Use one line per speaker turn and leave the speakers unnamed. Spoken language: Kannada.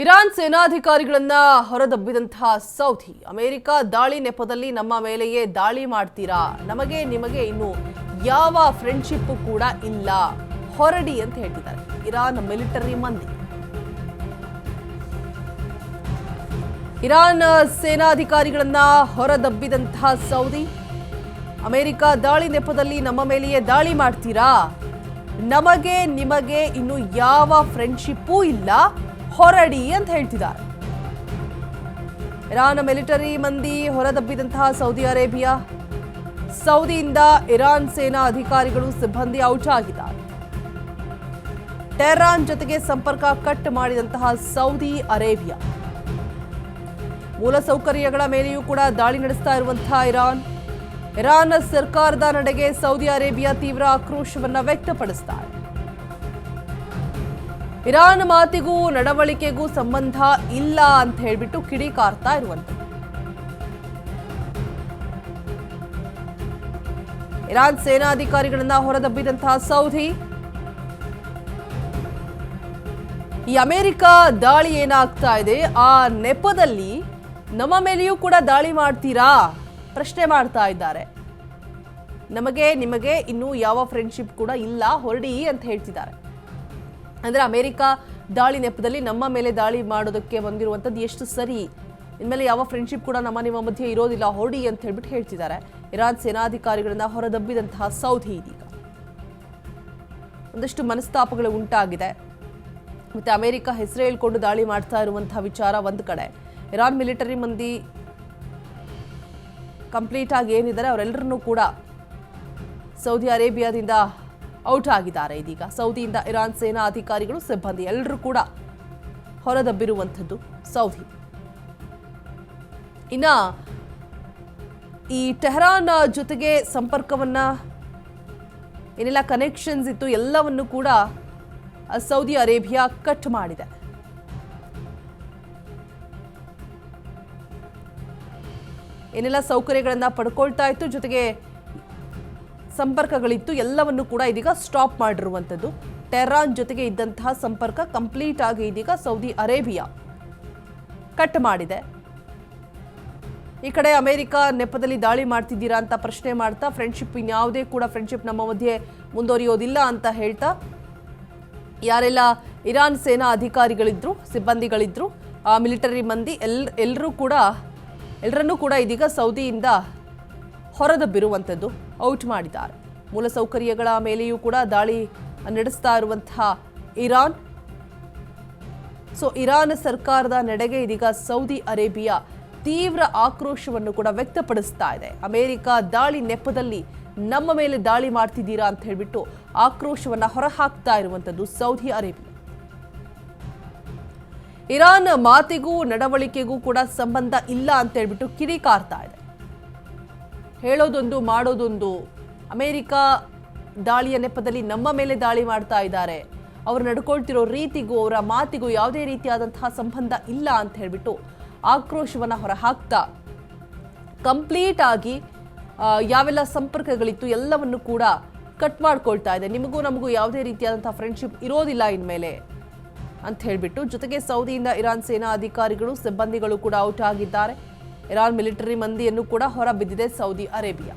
ಇರಾನ್ ಸೇನಾಧಿಕಾರಿಗಳನ್ನ ಹೊರದಬ್ಬಿದಂತಹ ಸೌದಿ ಅಮೆರಿಕ ದಾಳಿ ನೆಪದಲ್ಲಿ ನಮ್ಮ ಮೇಲೆಯೇ ದಾಳಿ ಮಾಡ್ತೀರಾ, ನಮಗೆ ನಿಮಗೆ ಇನ್ನು ಯಾವ ಫ್ರೆಂಡ್ಶಿಪ್ ಕೂಡ ಇಲ್ಲ, ಹೊರಡಿ ಅಂತ ಹೇಳ್ತಿದ್ದಾರೆ ಇರಾನ್ ಮಿಲಿಟರಿ ಮಂದಿ. ಇರಾನ್ ಸೇನಾಧಿಕಾರಿಗಳನ್ನ ಹೊರದಬ್ಬಿದಂತಹ ಸೌದಿ ಅಮೆರಿಕ ದಾಳಿ ನೆಪದಲ್ಲಿ ನಮ್ಮ ಮೇಲೆಯೇ ದಾಳಿ ಮಾಡ್ತೀರಾ, ನಮಗೆ ನಿಮಗೆ ಇನ್ನು ಯಾವ ಫ್ರೆಂಡ್ಶಿಪ್ಪೂ ಇಲ್ಲ, ಹೊರಡಿ ಅಂತ ಹೇಳ್ತಿದ್ದಾರೆ. ಇರಾನ್ ಮಿಲಿಟರಿ ಮಂದಿ ಹೊರದಬ್ಬಿದಂತಹ ಸೌದಿ ಅರೇಬಿಯಾ. ಸೌದಿಯಿಂದ ಇರಾನ್ ಸೇನಾ ಅಧಿಕಾರಿಗಳು ಸಿಬ್ಬಂದಿ ಔಟ್ ಆಗಿದ್ದಾರೆ. ಟೆಹರಾನ್ ಜೊತೆಗೆ ಸಂಪರ್ಕ ಕಟ್ ಮಾಡಿದಂತಹ ಸೌದಿ ಅರೇಬಿಯಾ. ಮೂಲಸೌಕರ್ಯಗಳ ಮೇಲೆಯೂ ಕೂಡ ದಾಳಿ ನಡೆಸ್ತಾ ಇರುವಂತಹ ಇರಾನ್ ಸರ್ಕಾರದ ನಡೆಗೆ ಸೌದಿ ಅರೇಬಿಯಾ ತೀವ್ರ ಆಕ್ರೋಶವನ್ನ ವ್ಯಕ್ತಪಡಿಸ್ತಾರೆ. ಇರಾನ್ ಮಾತಿಗೂ ನಡವಳಿಕೆಗೂ ಸಂಬಂಧ ಇಲ್ಲ ಅಂತ ಹೇಳ್ಬಿಟ್ಟು ಕಿಡಿಕಾರ್ತಾ ಇರುವಂಥದ್ದು. ಇರಾನ್ ಸೇನಾಧಿಕಾರಿಗಳನ್ನ ಹೊರದಬ್ಬಿದಂತಹ ಸೌದಿ. ಈ ಅಮೆರಿಕ ದಾಳಿ ಏನಾಗ್ತಾ ಇದೆ ಆ ನೆಪದಲ್ಲಿ ನಮ್ಮ ಮೇಲೆಯೂ ಕೂಡ ದಾಳಿ ಮಾಡ್ತೀರಾ ಪ್ರಶ್ನೆ ಮಾಡ್ತಾ ಇದ್ದಾರೆ. ನಮಗೆ ನಿಮಗೆ ಇನ್ನೂ ಯಾವ ಫ್ರೆಂಡ್ಶಿಪ್ ಕೂಡ ಇಲ್ಲ, ಹೊರಡಿ ಅಂತ ಹೇಳ್ತಿದ್ದಾರೆ. ಅಂದ್ರೆ ಅಮೆರಿಕ ದಾಳಿ ನೆಪದಲ್ಲಿ ನಮ್ಮ ಮೇಲೆ ದಾಳಿ ಮಾಡೋದಕ್ಕೆ ಬಂದಿರುವಂಥದ್ದು ಎಷ್ಟು ಸರಿ, ಇನ್ಮೇಲೆ ಯಾವ ಫ್ರೆಂಡ್ಶಿಪ್ ಕೂಡ ನಿಮ್ಮ ಮಧ್ಯೆ ಇರೋದಿಲ್ಲ, ಹೊರಡಿ ಅಂತ ಹೇಳ್ಬಿಟ್ಟು ಹೇಳ್ತಿದ್ದಾರೆ ಇರಾನ್ ಸೇನಾಧಿಕಾರಿಗಳನ್ನ ಹೊರದಬ್ಬಿದಂತಹ ಸೌದಿ. ಇದೀಗ ಒಂದಷ್ಟು ಮನಸ್ತಾಪಗಳು ಉಂಟಾಗಿದೆ. ಮತ್ತೆ ಅಮೆರಿಕ ಹೆಸರು ಹೇಳ್ಕೊಂಡು ದಾಳಿ ಮಾಡ್ತಾ ಇರುವಂತಹ ವಿಚಾರ ಒಂದು ಕಡೆ, ಇರಾನ್ ಮಿಲಿಟರಿ ಮಂದಿ ಕಂಪ್ಲೀಟ್ ಆಗಿ ಏನಿದ್ದಾರೆ ಅವರೆಲ್ಲರನ್ನೂ ಕೂಡ ಸೌದಿ ಅರೇಬಿಯಾದಿಂದ ಔಟ್ ಆಗಿದ್ದಾರೆ. ಇದೀಗ ಸೌದಿಯಿಂದ ಇರಾನ್ ಸೇನಾ ಅಧಿಕಾರಿಗಳು ಸಿಬ್ಬಂದಿ ಎಲ್ಲರೂ ಕೂಡ ಹೊರದಬ್ಬಿರುವಂಥದ್ದು ಸೌದಿ. ಇನ್ನ ಈ ಟೆಹರಾನ್ ಜೊತೆಗೆ ಸಂಪರ್ಕವನ್ನ ಏನೆಲ್ಲ ಕನೆಕ್ಷನ್ಸ್ ಇತ್ತು ಎಲ್ಲವನ್ನು ಕೂಡ ಸೌದಿ ಅರೇಬಿಯಾ ಕಟ್ ಮಾಡಿದೆ. ಏನೆಲ್ಲ ಸೌಕರ್ಯಗಳನ್ನ ಪಡ್ಕೊಳ್ತಾ ಇತ್ತು, ಜೊತೆಗೆ ಸಂಪರ್ಕಗಳಿತ್ತು, ಎಲ್ಲವನ್ನು ಕೂಡ ಇದೀಗ ಸ್ಟಾಪ್ ಮಾಡಿರುವಂಥದ್ದು. ಟೆಹರಾನ್ ಜೊತೆಗೆ ಇದ್ದಂತಹ ಸಂಪರ್ಕ ಕಂಪ್ಲೀಟ್ ಆಗಿ ಇದೀಗ ಸೌದಿ ಅರೇಬಿಯಾ ಕಟ್ ಮಾಡಿದೆ. ಈ ಕಡೆ ಅಮೆರಿಕ ನೆಪದಲ್ಲಿ ದಾಳಿ ಮಾಡ್ತಿದ್ದೀರಾ ಅಂತ ಪ್ರಶ್ನೆ ಮಾಡ್ತಾ, ಫ್ರೆಂಡ್ಶಿಪ್ ಇನ್ಯಾವುದೇ ಕೂಡ ಫ್ರೆಂಡ್ಶಿಪ್ ನಮ್ಮ ಮಧ್ಯೆ ಮುಂದುವರಿಯೋದಿಲ್ಲ ಅಂತ ಹೇಳ್ತಾ, ಯಾರೆಲ್ಲ ಇರಾನ್ ಸೇನಾ ಅಧಿಕಾರಿಗಳಿದ್ರು, ಸಿಬ್ಬಂದಿಗಳಿದ್ರು, ಮಿಲಿಟರಿ ಮಂದಿ ಎಲ್ಲರನ್ನೂ ಕೂಡ ಇದೀಗ ಸೌದಿಯಿಂದ ಹೊರದಬ್ಬಿರುವಂಥದ್ದು, ಔಟ್ ಮಾಡಿದ್ದಾರೆ. ಮೂಲಸೌಕರ್ಯಗಳ ಮೇಲೆಯೂ ಕೂಡ ದಾಳಿ ನಡೆಸ್ತಾ ಇರುವಂತಹ ಇರಾನ್. ಇರಾನ್ ಸರ್ಕಾರದ ನಡೆಗೆ ಇದೀಗ ಸೌದಿ ಅರೇಬಿಯಾ ತೀವ್ರ ಆಕ್ರೋಶವನ್ನು ಕೂಡ ವ್ಯಕ್ತಪಡಿಸ್ತಾ ಇದೆ. ಅಮೆರಿಕ ದಾಳಿ ನೆಪದಲ್ಲಿ ನಮ್ಮ ಮೇಲೆ ದಾಳಿ ಮಾಡ್ತಿದ್ದೀರಾ ಅಂತ ಹೇಳ್ಬಿಟ್ಟು ಆಕ್ರೋಶವನ್ನ ಹೊರಹಾಕ್ತಾ ಇರುವಂಥದ್ದು ಸೌದಿ ಅರೇಬಿಯಾ. ಇರಾನ್ ಮಾತಿಗೂ ನಡವಳಿಕೆಗೂ ಕೂಡ ಸಂಬಂಧ ಇಲ್ಲ ಅಂತ ಹೇಳ್ಬಿಟ್ಟು ಕಿಡಿಕಾರ್ತಾ ಇದೆ. ಹೇಳೋದೊಂದು ಮಾಡೋದೊಂದು. ಅಮೆರಿಕ ದಾಳಿಯ ನೆಪದಲ್ಲಿ ನಮ್ಮ ಮೇಲೆ ದಾಳಿ ಮಾಡ್ತಾ ಇದ್ದಾರೆ, ಅವರು ನಡ್ಕೊಳ್ತಿರೋ ರೀತಿಗೂ ಅವರ ಮಾತಿಗೂ ಯಾವುದೇ ರೀತಿಯಾದಂತಹ ಸಂಬಂಧ ಇಲ್ಲ ಅಂತ ಹೇಳ್ಬಿಟ್ಟು ಆಕ್ರೋಶವನ್ನ ಹೊರಹಾಕ್ತಾ ಕಂಪ್ಲೀಟ್ ಆಗಿ ಯಾವೆಲ್ಲ ಸಂಪರ್ಕಗಳಿತ್ತು ಎಲ್ಲವನ್ನು ಕೂಡ ಕಟ್ ಮಾಡ್ಕೊಳ್ತಾ ಇದೆ. ನಿಮಗೂ ನಮಗೂ ಯಾವುದೇ ರೀತಿಯಾದಂತಹ ಫ್ರೆಂಡ್ಶಿಪ್ ಇರೋದಿಲ್ಲ ಇನ್ಮೇಲೆ ಅಂತ ಹೇಳ್ಬಿಟ್ಟು, ಜೊತೆಗೆ ಸೌದಿಯಿಂದ ಇರಾನ್ ಸೇನಾ ಅಧಿಕಾರಿಗಳು ಸಿಬ್ಬಂದಿಗಳು ಕೂಡ ಔಟ್ ಆಗಿದ್ದಾರೆ. ಇರಾನ್ ಮಿಲಿಟರಿ ಮಂದಿಯನ್ನು ಕೂಡ ಹೊರಬಿದ್ದಿದೆ ಸೌದಿ ಅರೇಬಿಯಾ.